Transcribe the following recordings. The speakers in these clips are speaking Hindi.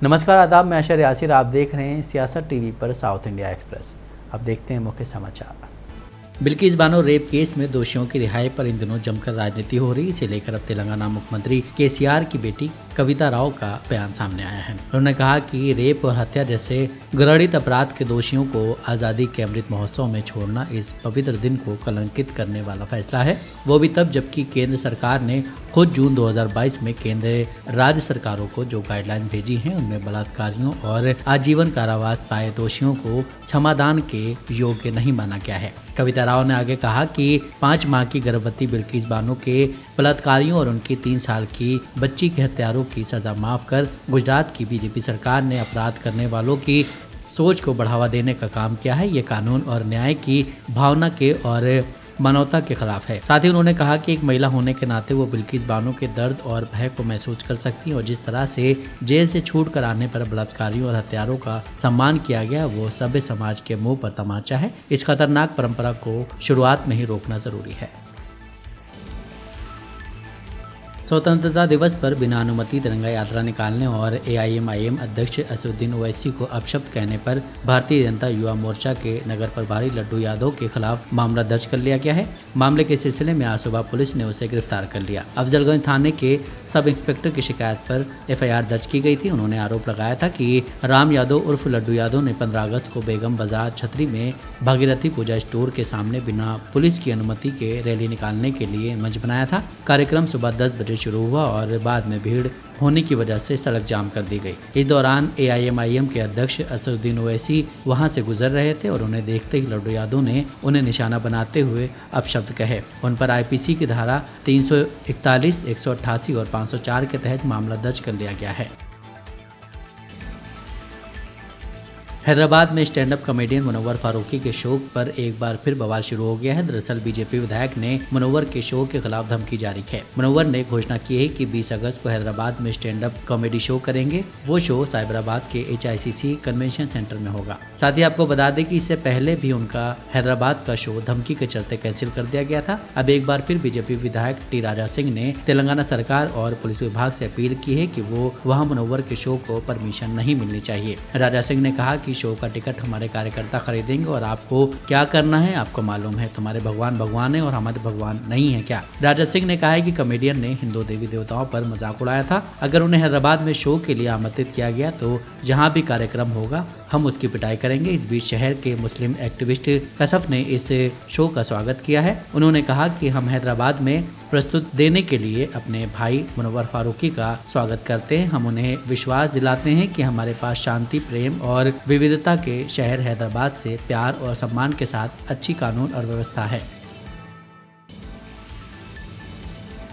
नमस्कार, आदाब। मैं अशर यासिर, आप देख रहे हैं सियासत टीवी पर साउथ इंडिया एक्सप्रेस। अब देखते हैं मुख्य समाचार। बिल्किस बानो रेप केस में दोषियों की रिहाई पर इन दिनों जमकर राजनीति हो रही, इसे लेकर अब तेलंगाना मुख्यमंत्री केसीआर की बेटी कविता राव का बयान सामने आया है। उन्होंने कहा कि रेप और हत्या जैसे घृणित अपराध के दोषियों को आजादी के अमृत महोत्सव में छोड़ना इस पवित्र दिन को कलंकित करने वाला फैसला है, वो भी तब जबकि केंद्र सरकार ने खुद जून 2022 में केंद्र राज्य सरकारों को जो गाइडलाइन भेजी हैं उनमें बलात्कारियों और आजीवन कारावास पाए दोषियों को क्षमादान के योग्य नहीं माना गया है। कविता राव ने आगे कहा कि 5 माह की गर्भवती बिल्किस बानो के बलात्कारियों और उनकी 3 साल की बच्ची के हत्यारों की सजा माफ कर गुजरात की बीजेपी सरकार ने अपराध करने वालों की सोच को बढ़ावा देने का काम किया है। ये कानून और न्याय की भावना के और मानवता के खिलाफ है। साथ ही उन्होंने कहा कि एक महिला होने के नाते वो बिल्किस बानो के दर्द और भय को महसूस कर सकती हैं और जिस तरह से जेल से छूट कर आने पर बलात्कारियों और हत्यारों का सम्मान किया गया वो सभ्य समाज के मुंह पर तमाचा है। इस खतरनाक परंपरा को शुरुआत में ही रोकना जरूरी है। स्वतंत्रता दिवस पर बिना अनुमति तिरंगा यात्रा निकालने और एआईएमआईएम अध्यक्ष असदुद्दीन ओवैसी को अपशब्द कहने पर भारतीय जनता युवा मोर्चा के नगर प्रभारी लड्डू यादव के खिलाफ मामला दर्ज कर लिया गया है। मामले के सिलसिले में आज सुबह पुलिस ने उसे गिरफ्तार कर लिया। अफजलगंज थाने के सब इंस्पेक्टर की शिकायत पर एफआईआर दर्ज की गई थी। उन्होंने आरोप लगाया था कि राम यादव उर्फ लड्डू यादव ने 15 अगस्त को बेगम बाजार छतरी में भागीरथी पूजा स्टोर के सामने बिना पुलिस की अनुमति के रैली निकालने के लिए मंच बनाया था। कार्यक्रम सुबह 10 बजे शुरू हुआ और बाद में भीड़ होने की वजह से सड़क जाम कर दी गई। इस दौरान एआईएमआईएम के अध्यक्ष असदुद्दीन ओवैसी वहां से गुजर रहे थे और उन्हें देखते ही लड्डू यादव ने उन्हें निशाना बनाते हुए अपशब्द कहे। उन पर आईपीसी की धारा 341, 188 और 504 के तहत मामला दर्ज कर लिया गया है। हैदराबाद में stand up comedian Munawar Faruqui के शो पर एक बार फिर बवाल शुरू हो गया है। दरअसल बीजेपी विधायक ने मुनव्वर के शो के खिलाफ धमकी जारी है। मुनव्वर ने घोषणा की है कि 20 अगस्त को हैदराबाद में स्टैंड अप कॉमेडी शो करेंगे। वो शो साइबराबाद के HICC कन्वेंशन सेंटर में होगा। साथ ही आपको बता दें कि इससे पहले भी उनका हैदराबाद का शो धमकी के चलते कैंसिल कर दिया गया था। अब एक बार फिर बीजेपी विधायक टी राजा सिंह ने तेलंगाना सरकार और पुलिस विभाग से अपील की है कि वो वहाँ मुनव्वर के शो को परमिशन नहीं मिलनी चाहिए। राजा सिंह ने कहा कि शो का टिकट हमारे कार्यकर्ता खरीदेंगे और आपको क्या करना है आपको मालूम है। तुम्हारे भगवान भगवान है और हमारे भगवान नहीं है क्या। राजा सिंह ने कहा है कि कॉमेडियन ने हिंदू देवी देवताओं पर मजाक उड़ाया था। अगर उन्हें हैदराबाद में शो के लिए आमंत्रित किया गया तो जहां भी कार्यक्रम होगा हम उसकी पिटाई करेंगे। इस बीच शहर के मुस्लिम एक्टिविस्ट कसफ ने इस शो का स्वागत किया है। उन्होंने कहा कि हम हैदराबाद में प्रस्तुत देने के लिए अपने भाई मुनव्वर फारूकी का स्वागत करते हैं। हम उन्हें विश्वास दिलाते हैं कि हमारे पास शांति, प्रेम और विविधता के शहर हैदराबाद से प्यार और सम्मान के साथ अच्छी कानून और व्यवस्था है।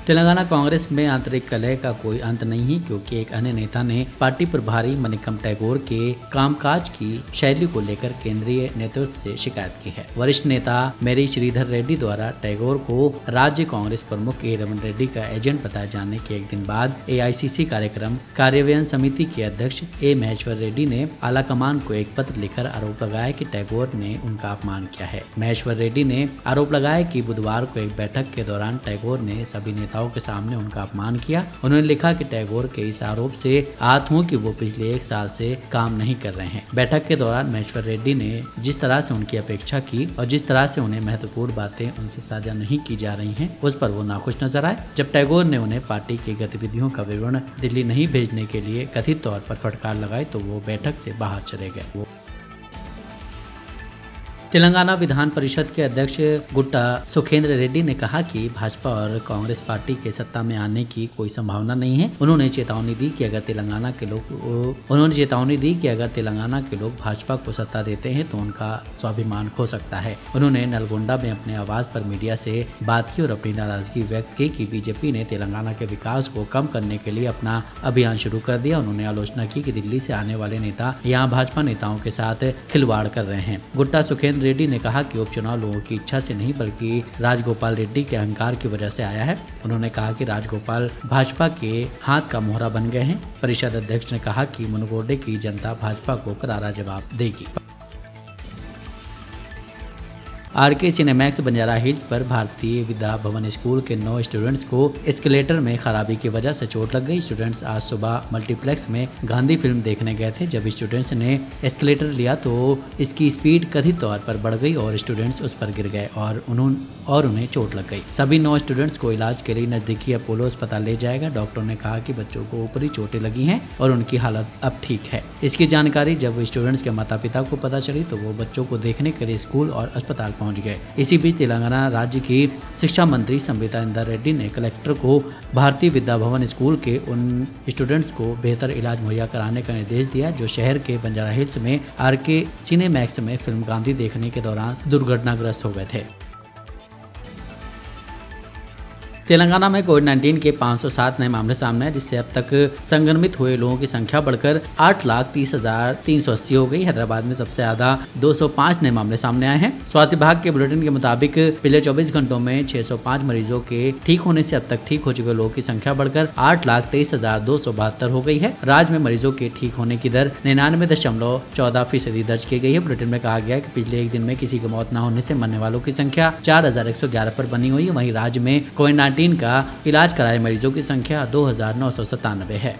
तेलंगाना कांग्रेस में आंतरिक कलह का कोई अंत नहीं है क्योंकि एक अन्य नेता ने पार्टी प्रभारी मनिकम टैगोर के कामकाज की शैली को लेकर केंद्रीय नेतृत्व से शिकायत की है। वरिष्ठ नेता मेरी श्रीधर रेड्डी द्वारा टैगोर को राज्य कांग्रेस प्रमुख ए रमन रेड्डी का एजेंट बताए जाने के एक दिन बाद AICC कार्यक्रम कार्यान्वयन समिति के अध्यक्ष ए महेश्वर रेड्डी ने आलाकमान को एक पत्र लिखकर आरोप लगाया कि टैगोर ने उनका अपमान किया है। महेश्वर रेड्डी ने आरोप लगाया कि बुधवार को एक बैठक के दौरान टैगोर ने सभी नेताओं के सामने उनका अपमान किया। उन्होंने लिखा कि टैगोर के इस आरोप से आहत हूं कि वो पिछले 1 साल से काम नहीं कर रहे हैं। बैठक के दौरान महेश्वर रेड्डी ने जिस तरह से उनकी अपेक्षा की और जिस तरह से उन्हें महत्वपूर्ण बातें उनसे साझा नहीं की जा रही हैं, उस पर वो नाखुश नजर आए। जब टैगोर ने उन्हें पार्टी की गतिविधियों का विवरण दिल्ली नहीं भेजने के लिए कथित तौर पर फटकार लगाई तो वो बैठक से बाहर चले गए। तेलंगाना विधान परिषद के अध्यक्ष गुट्टा सुखेंद्र रेड्डी ने कहा कि भाजपा और कांग्रेस पार्टी के सत्ता में आने की कोई संभावना नहीं है। उन्होंने चेतावनी दी कि अगर तेलंगाना के लोग भाजपा को सत्ता देते हैं तो उनका स्वाभिमान खो सकता है। उन्होंने नलगोंडा में अपने आवास पर मीडिया से बात की और अपनी नाराजगी व्यक्त की कि बीजेपी ने तेलंगाना के विकास को कम करने के लिए अपना अभियान शुरू कर दिया। उन्होंने आलोचना की कि दिल्ली से आने वाले नेता यहाँ भाजपा नेताओं के साथ खिलवाड़ कर रहे हैं। गुट्टा सुखेंद्र रेड्डी ने कहा कि उपचुनाव लोगों की इच्छा से नहीं बल्कि राजगोपाल रेड्डी के अहंकार की वजह से आया है। उन्होंने कहा कि राजगोपाल भाजपा के हाथ का मोहरा बन गए हैं। परिषद अध्यक्ष ने कहा कि मुनगोडे की जनता भाजपा को करारा जवाब देगी। आरके सिनेमैक्स बंजारा हिल्स पर भारतीय विद्या भवन स्कूल के 9 स्टूडेंट्स को एस्केलेटर में खराबी की वजह से चोट लग गई। स्टूडेंट्स आज सुबह मल्टीप्लेक्स में गांधी फिल्म देखने गए थे। जब स्टूडेंट्स ने एस्केलेटर लिया तो इसकी स्पीड कथित तौर पर बढ़ गई और स्टूडेंट्स उस पर गिर गए और उन्हें चोट लग गई। सभी 9 स्टूडेंट्स को इलाज के लिए नजदीकी अपोलो अस्पताल ले जाएगा। डॉक्टरों ने कहा कि बच्चों को ऊपरी चोटें लगी हैं और उनकी हालत अब ठीक है। इसकी जानकारी जब स्टूडेंट्स के माता पिता को पता चली तो वो बच्चों को देखने के लिए स्कूल और अस्पताल पहुंच गए। इसी बीच तेलंगाना राज्य की शिक्षा मंत्री संबिता इंदर रेड्डी ने कलेक्टर को भारतीय विद्या भवन स्कूल के उन स्टूडेंट्स को बेहतर इलाज मुहैया कराने का निर्देश दिया जो शहर के बंजारा हिल्स में आरके सिनेमैक्स में फिल्म गांधी देखने के दौरान दुर्घटनाग्रस्त हो गए थे। तेलंगाना में कोविड-19 के 507 नए मामले सामने आए, जिससे अब तक संक्रमित हुए लोगों की संख्या बढ़कर 8,30,380 हो गई। हैदराबाद में सबसे ज्यादा 205 नए मामले सामने आए हैं। स्वास्थ्य विभाग के बुलेटिन के मुताबिक पिछले 24 घंटों में 605 मरीजों के ठीक होने से अब तक ठीक हो चुके लोगों की संख्या बढ़कर 8,23,272 हो गई है। राज्य में मरीजों के ठीक होने की दर 99.14% दर्ज की गई है। बुलेटिन में कहा गया है कि पिछले एक दिन में किसी की मौत न होने से मरने वालों की संख्या 4,111 पर बनी हुई है। वहीं राज्य में कोविड-19 का इलाज कराए मरीजों की संख्या 2,997 है।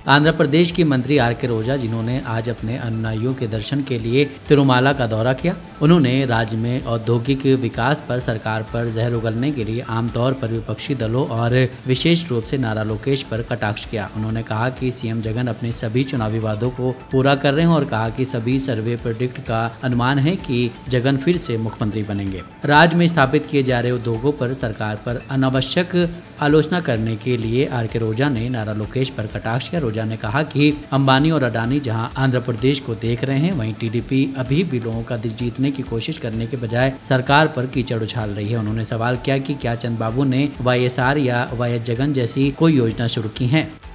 आंध्र प्रदेश की मंत्री आरके रोजा, जिन्होंने आज अपने अनुयायियों के दर्शन के लिए तिरुमाला का दौरा किया, उन्होंने राज्य में औद्योगिक विकास पर सरकार पर जहर उगलने के लिए आमतौर पर विपक्षी दलों और विशेष रूप से नारा लोकेश पर कटाक्ष किया। उन्होंने कहा कि सीएम जगन अपने सभी चुनावी वादों को पूरा कर रहे हैं और कहा कि सभी सर्वे प्रेडिक्ट का अनुमान है कि जगन फिर से मुख्यमंत्री बनेंगे। राज्य में स्थापित किए जा रहे उद्योगों पर सरकार पर अनावश्यक आलोचना करने के लिए आरके रोजा ने नारा लोकेश पर कटाक्ष किया। रोजा ने कहा कि अंबानी और अडानी जहां आंध्र प्रदेश को देख रहे हैं, वहीं टीडीपी अभी भी लोगों का दिल जीतने की कोशिश करने के बजाय सरकार पर कीचड़ उछाल रही है। उन्होंने सवाल किया कि क्या चंद्रबाबू ने वाईएसआर या वाईएस जगन जैसी कोई योजना शुरू की है।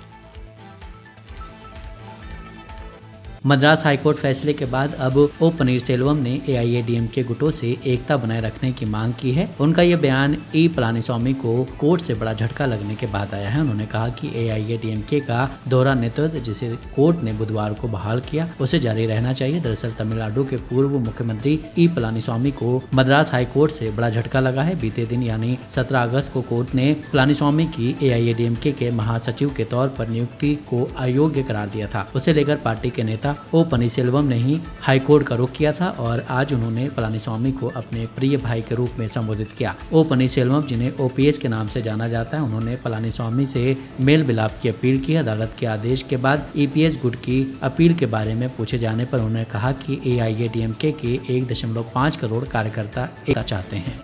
मद्रास हाईकोर्ट फैसले के बाद अब ओ पनीरसेल्वम ने एआईएडीएमके गुटों से एकता बनाए रखने की मांग की है। उनका यह बयान ई पलानीस्वामी को कोर्ट से बड़ा झटका लगने के बाद आया है। उन्होंने कहा कि एआईएडीएमके का दोहरा नेतृत्व, जिसे कोर्ट ने बुधवार को बहाल किया, उसे जारी रहना चाहिए। दरअसल तमिलनाडु के पूर्व मुख्यमंत्री ई पलानीस्वामी को मद्रास हाईकोर्ट से बड़ा झटका लगा है। बीते दिन यानी 17 अगस्त को कोर्ट ने पलानीस्वामी की एआईएडीएमके के महासचिव के तौर पर नियुक्ति को अयोग्य करार दिया था। उसे लेकर पार्टी के नेता ओ पनीरसेल्वम ने ही हाईकोर्ट का रुख किया था और आज उन्होंने पलानीस्वामी को अपने प्रिय भाई के रूप में संबोधित किया। ओ पनीरसेल्वम, जिन्हें ओपीएस के नाम से जाना जाता है, उन्होंने पलानीस्वामी से मेल मिलाप की अपील की। अदालत के आदेश के बाद ईपीएस गुट की अपील के बारे में पूछे जाने पर उन्होंने कहा कि एआईएडीएमके के 1.5 करोड़ कार्यकर्ता एकता चाहते हैं।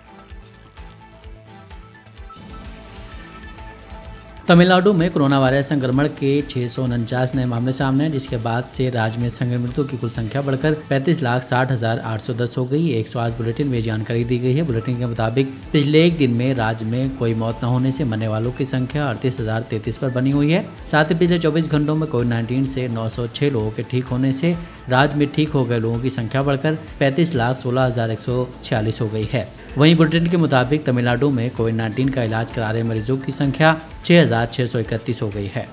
तमिलनाडु में कोरोना वायरस संक्रमण के 649 नए मामले सामने हैं, जिसके बाद से राज्य में संक्रमितों की कुल संख्या बढ़कर 35,60,810 हो गई। एक स्वास्थ्य बुलेटिन में जानकारी दी गई है। बुलेटिन के मुताबिक पिछले एक दिन में राज्य में कोई मौत न होने से मरने वालों की संख्या 38,033 पर बनी हुई है। साथ ही पिछले 24 घंटों में कोविड-19 से 906 लोगों के ठीक होने से राज्य में ठीक हो गए लोगों की संख्या बढ़कर 35,16,146 हो गई है। वहीं बुलेटिन के मुताबिक तमिलनाडु में कोविड-19 का इलाज करा रहे मरीजों की संख्या 6,631 हो गई है।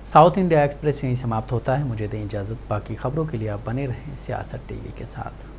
साउथ इंडिया एक्सप्रेस यहीं समाप्त होता है। मुझे दें इजाज़त। बाकी खबरों के लिए आप बने रहें सियासत टीवी के साथ।